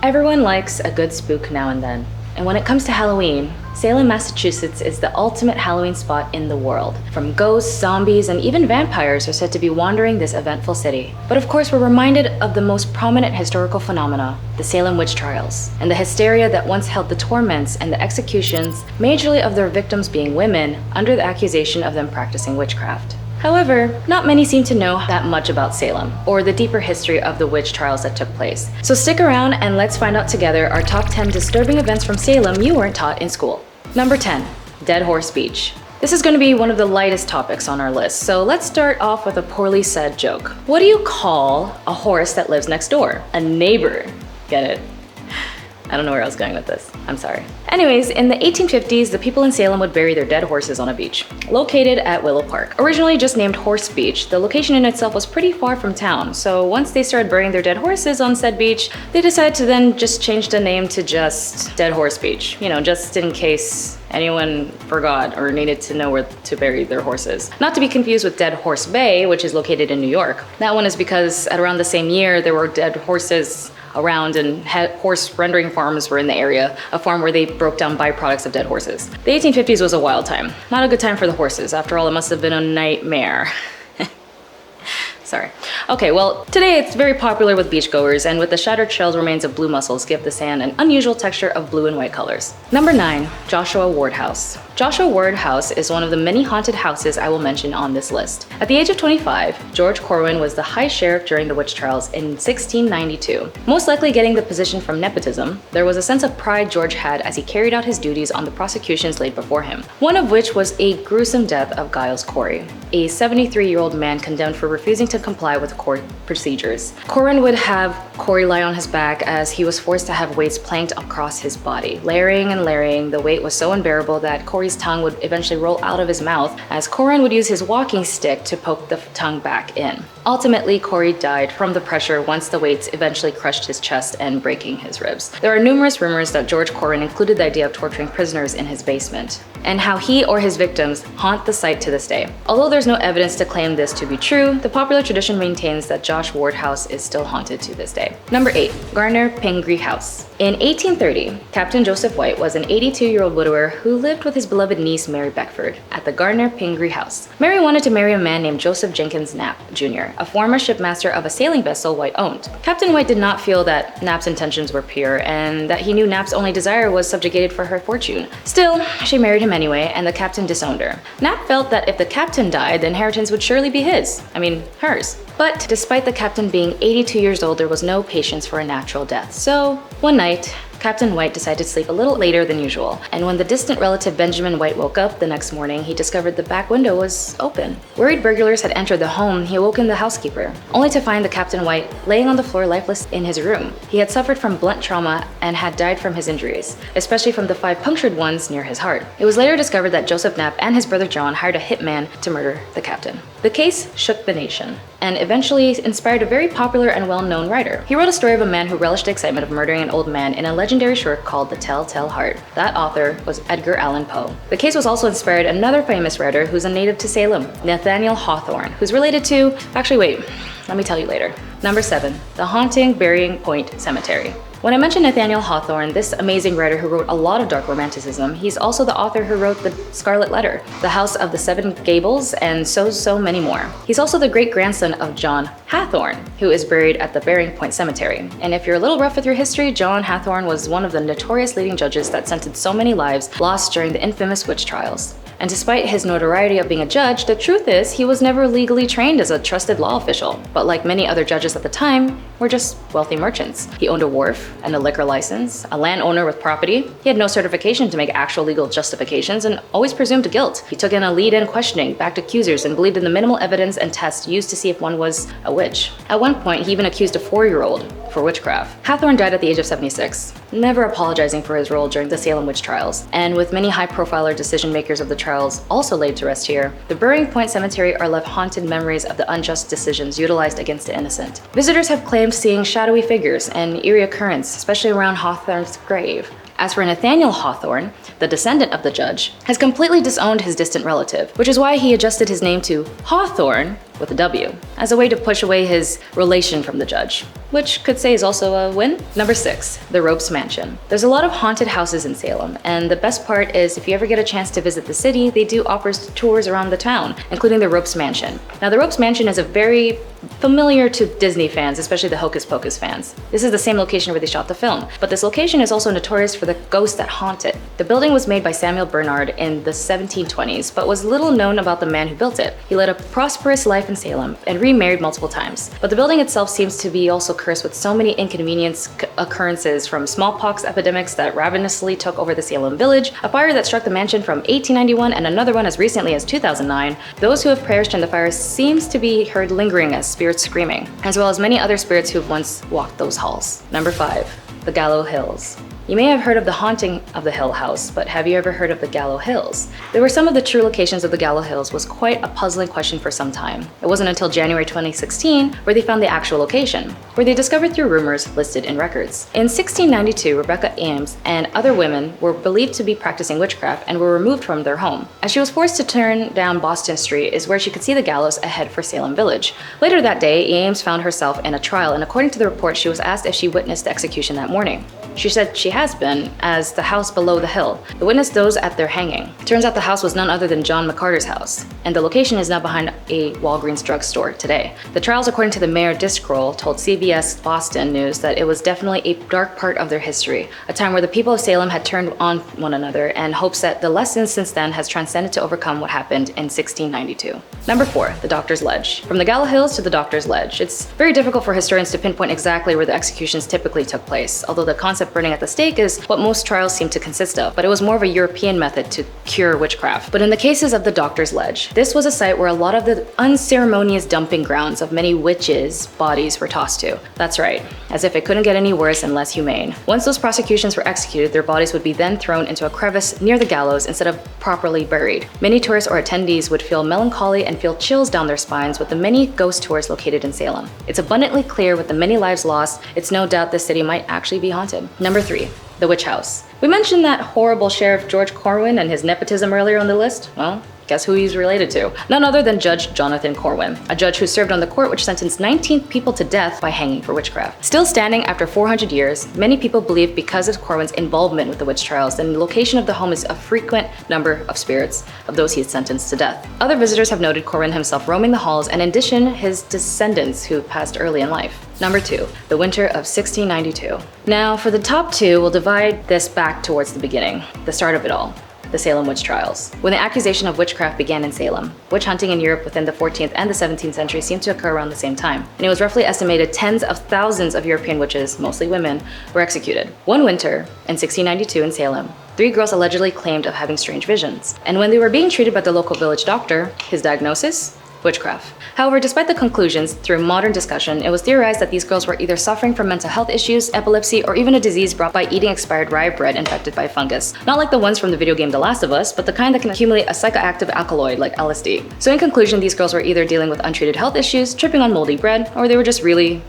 Everyone likes a good spook now and then. And when it comes to Halloween, Salem, Massachusetts is the ultimate Halloween spot in the world. From ghosts, zombies, and even vampires are said to be wandering this eventful city. But of course, we're reminded of the most prominent historical phenomena, the Salem witch trials, and the hysteria that once held the torments and the executions, majorly of their victims being women, under the accusation of them practicing witchcraft. However, not many seem to know that much about Salem, or the deeper history of the witch trials that took place. So stick around and let's find out together our top 10 disturbing events from Salem you weren't taught in school. Number 10, Dead Horse Beach. This is going to be one of the lightest topics on our list, so let's start off with a poorly said joke. What do you call a horse that lives next door? A neighbor. Get it? I don't know where I was going with this. I'm sorry. Anyways, in the 1850s, the people in Salem would bury their dead horses on a beach, located at Willow Park. Originally just named Horse Beach, the location in itself was pretty far from town, so once they started burying their dead horses on said beach, they decided to then just change the name to just Dead Horse Beach, just in case anyone forgot or needed to know where to bury their horses. Not to be confused with Dead Horse Bay, which is located in New York. That one is because at around the same year, there were dead horses around and horse rendering farms were in the area, a farm where they broke down byproducts of dead horses. The 1850s was a wild time. Not a good time for the horses. After all, it must have been a nightmare. Sorry. Okay, well, today it's very popular with beachgoers, and with the shattered shells remains of blue mussels give the sand an unusual texture of blue and white colors. Number 9, Joshua Ward House. Joshua Ward House is one of the many haunted houses I will mention on this list. At the age of 25, George Corwin was the high sheriff during the witch trials in 1692. Most likely getting the position from nepotism, there was a sense of pride George had as he carried out his duties on the prosecutions laid before him. One of which was a gruesome death of Giles Corey, a 73-year-old man condemned for refusing to comply with court procedures. Corwin would have Corey lie on his back as he was forced to have weights planked across his body. Layering and layering, the weight was so unbearable that Corey's tongue would eventually roll out of his mouth as Corwin would use his walking stick to poke the tongue back in. Ultimately, Corey died from the pressure once the weights eventually crushed his chest and breaking his ribs. There are numerous rumors that George Corwin included the idea of torturing prisoners in his basement, and how he or his victims haunt the site to this day. Although there's no evidence to claim this to be true, the popular tradition maintains that Josh Ward House is still haunted to this day. Number 8, Gardner Pingree House. In 1830, Captain Joseph White was an 82-year-old widower who lived with his beloved niece Mary Beckford at the Gardner Pingree House. Mary wanted to marry a man named Joseph Jenkins Knapp, Jr., a former shipmaster of a sailing vessel White owned. Captain White did not feel that Knapp's intentions were pure and that he knew Knapp's only desire was subjugated for her fortune. Still, she married him anyway, and the captain disowned her. Knapp felt that if the captain died, the inheritance would surely be hers. But despite the captain being 82 years old, there was no patience for a natural death. So, one night, Captain White decided to sleep a little later than usual, and when the distant relative Benjamin White woke up the next morning, he discovered the back window was open. Worried burglars had entered the home, he awoken the housekeeper, only to find the Captain White laying on the floor lifeless in his room. He had suffered from blunt trauma and had died from his injuries, especially from the 5 punctured ones near his heart. It was later discovered that Joseph Knapp and his brother John hired a hitman to murder the captain. The case shook the nation, and eventually inspired a very popular and well-known writer. He wrote a story of a man who relished the excitement of murdering an old man in a legendary short called The Telltale Heart. That author was Edgar Allan Poe. The case was also inspired another famous writer who's a native to Salem, Nathaniel Hawthorne, who's related to... Actually, wait, let me tell you later. Number 7, the haunting Burying Point Cemetery. When I mentioned Nathaniel Hawthorne, this amazing writer who wrote a lot of dark romanticism, he's also the author who wrote The Scarlet Letter, The House of the Seven Gables, and so many more. He's also the great-grandson of John Hathorne, who is buried at the Burying Point Cemetery. And if you're a little rough with your history, John Hathorne was one of the notorious leading judges that sentenced so many lives lost during the infamous witch trials. And despite his notoriety of being a judge, the truth is he was never legally trained as a trusted law official. But like many other judges at the time, were just wealthy merchants. He owned a wharf and a liquor license, a landowner with property. He had no certification to make actual legal justifications and always presumed guilt. He took in a lead-in questioning, backed accusers, and believed in the minimal evidence and tests used to see if one was a witch. At one point, he even accused a 4-year-old for witchcraft. Hathorne died at the age of 76, never apologizing for his role during the Salem witch trials. And with many high-profile decision makers of the trials also laid to rest here, the Burying Point Cemetery are left haunted memories of the unjust decisions utilized against the innocent. Visitors have claimed seeing shadowy figures and eerie occurrence, especially around Hawthorne's grave. As for Nathaniel Hawthorne, the descendant of the judge, has completely disowned his distant relative, which is why he adjusted his name to Hawthorne with a W, as a way to push away his relation from the judge, which could say is also a win. Number 6, the Ropes Mansion. There's a lot of haunted houses in Salem, and the best part is if you ever get a chance to visit the city, they do offer tours around the town, including the Ropes Mansion. Now, the Ropes Mansion is a very familiar to Disney fans, especially the Hocus Pocus fans. This is the same location where they shot the film, but this location is also notorious for the ghosts that haunt it. The building was made by Samuel Bernard in the 1720s, but was little known about the man who built it. He led a prosperous life in Salem and remarried multiple times. But the building itself seems to be also cursed with so many inconvenience occurrences, from smallpox epidemics that ravenously took over the Salem village, a fire that struck the mansion from 1891, and another one as recently as 2009. Those who have perished in the fire seems to be heard lingering as spirits screaming, as well as many other spirits who've once walked those halls. Number 5, the Gallow Hills. You may have heard of the haunting of the Hill House, but have you ever heard of the Gallow Hills? There were some of the true locations of the Gallow Hills was quite a puzzling question for some time. It wasn't until January 2016 where they found the actual location, where they discovered through rumors listed in records. In 1692, Rebecca Ames and other women were believed to be practicing witchcraft and were removed from their home. As she was forced to turn down Boston Street is where she could see the gallows ahead for Salem Village. Later that day, Ames found herself in a trial, and according to the report, she was asked if she witnessed the execution that morning. She said she has been, as the house below the hill. The witness those at their hanging. Turns out the house was none other than John McCarter's house, and the location is now behind a Walgreens drugstore today. The trials, according to the Mayor Discroll, told CBS Boston News that it was definitely a dark part of their history, a time where the people of Salem had turned on one another, and hopes that the lessons since then has transcended to overcome what happened in 1692. Number 4, the Doctor's Ledge. From the Gallow Hills to the Doctor's Ledge, it's very difficult for historians to pinpoint exactly where the executions typically took place, although the concept burning at the stake is what most trials seem to consist of, but it was more of a European method to cure witchcraft. But in the cases of the Doctor's Ledge, this was a site where a lot of the unceremonious dumping grounds of many witches' bodies were tossed to. That's right, as if it couldn't get any worse and less humane. Once those prosecutions were executed, their bodies would be then thrown into a crevice near the gallows instead of properly buried. Many tourists or attendees would feel melancholy and feel chills down their spines with the many ghost tours located in Salem. It's abundantly clear with the many lives lost, it's no doubt the city might actually be haunted. Number 3, the Witch House. We mentioned that horrible Sheriff George Corwin and his nepotism earlier on the list. Well, guess who he's related to? None other than Judge Jonathan Corwin, a judge who served on the court which sentenced 19 people to death by hanging for witchcraft. Still standing after 400 years, many people believe because of Corwin's involvement with the witch trials, then the location of the home is a frequent number of spirits of those he had sentenced to death. Other visitors have noted Corwin himself roaming the halls, and in addition, his descendants who passed early in life. Number 2, the winter of 1692. Now, for the top 2, we'll divide this back towards the beginning, the start of it all. The Salem witch trials. When the accusation of witchcraft began in Salem, witch hunting in Europe within the 14th and the 17th century seemed to occur around the same time, and it was roughly estimated tens of thousands of European witches, mostly women, were executed. One winter, in 1692 in Salem, 3 girls allegedly claimed of having strange visions, and when they were being treated by the local village doctor, his diagnosis? Witchcraft. However, despite the conclusions, through modern discussion, it was theorized that these girls were either suffering from mental health issues, epilepsy, or even a disease brought by eating expired rye bread infected by fungus. Not like the ones from the video game The Last of Us, but the kind that can accumulate a psychoactive alkaloid like LSD. So in conclusion, these girls were either dealing with untreated health issues, tripping on moldy bread, or they were just really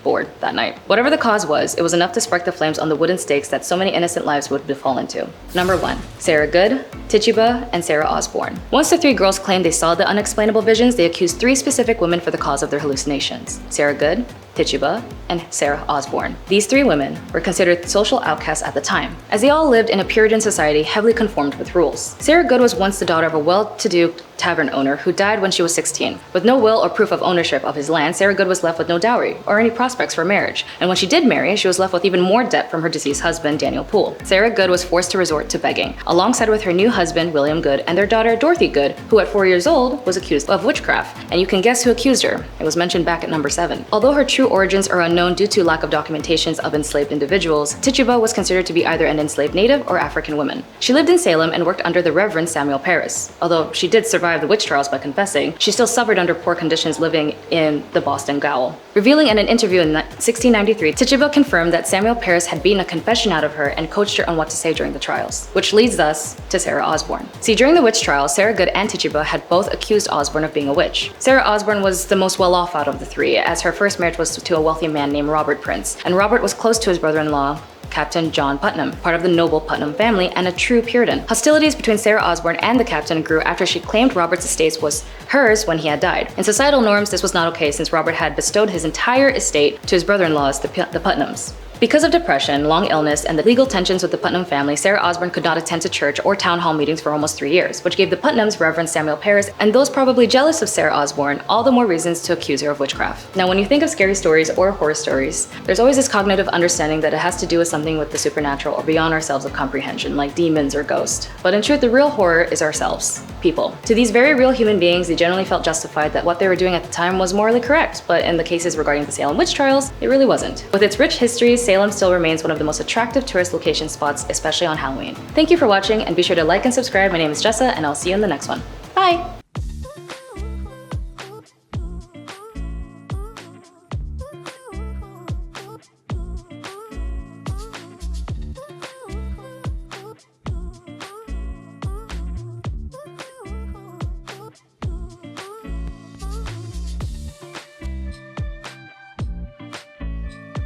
bored that night. Whatever the cause was, it was enough to spark the flames on the wooden stakes that so many innocent lives would befall into. Number 1, Sarah Good, Tituba, and Sarah Osbourne. Once the 3 girls claimed they saw the unexplainable visions, they accused 3 specific women for the cause of their hallucinations: Sarah Good, Tituba, and Sarah Osbourne. These 3 women were considered social outcasts at the time, as they all lived in a Puritan society heavily conformed with rules. Sarah Good was once the daughter of a well-to-do tavern owner who died when she was 16. With no will or proof of ownership of his land, Sarah Good was left with no dowry or any prospects for marriage, and when she did marry, she was left with even more debt from her deceased husband, Daniel Poole. Sarah Good was forced to resort to begging, alongside with her new husband, William Good, and their daughter, Dorothy Good, who at 4 years old was accused of witchcraft. And you can guess who accused her. It was mentioned back at number 7. Although her true origins are unknown due to lack of documentations of enslaved individuals, Tituba was considered to be either an enslaved native or African woman. She lived in Salem and worked under the Reverend Samuel Parris. Although she did survive the witch trials by confessing, she still suffered under poor conditions living in the Boston Gaol. Revealing in an interview in 1693, Tituba confirmed that Samuel Parris had beaten a confession out of her and coached her on what to say during the trials, which leads us to Sarah Osbourne. See, during the witch trials, Sarah Good and Tituba had both accused Osbourne of being a witch. Sarah Osbourne was the most well-off out of the 3, as her first marriage was to a wealthy man named Robert Prince, and Robert was close to his brother-in-law, Captain John Putnam, part of the noble Putnam family and a true Puritan. Hostilities between Sarah Osbourne and the captain grew after she claimed Robert's estate was hers when he had died. In societal norms, this was not okay since Robert had bestowed his entire estate to his brother-in-laws, the Putnams. Because of depression, long illness, and the legal tensions with the Putnam family, Sarah Osbourne could not attend to church or town hall meetings for almost 3 years, which gave the Putnams, Reverend Samuel Parris, and those probably jealous of Sarah Osbourne, all the more reasons to accuse her of witchcraft. Now, when you think of scary stories or horror stories, there's always this cognitive understanding that it has to do with something with the supernatural or beyond ourselves of comprehension, like demons or ghosts. But in truth, the real horror is ourselves, people. To these very real human beings, they generally felt justified that what they were doing at the time was morally correct, but in the cases regarding the Salem witch trials, it really wasn't. With its rich history, Salem still remains one of the most attractive tourist location spots, especially on Halloween. Thank you for watching, and be sure to like and subscribe. My name is Jessa, and I'll see you in the next one.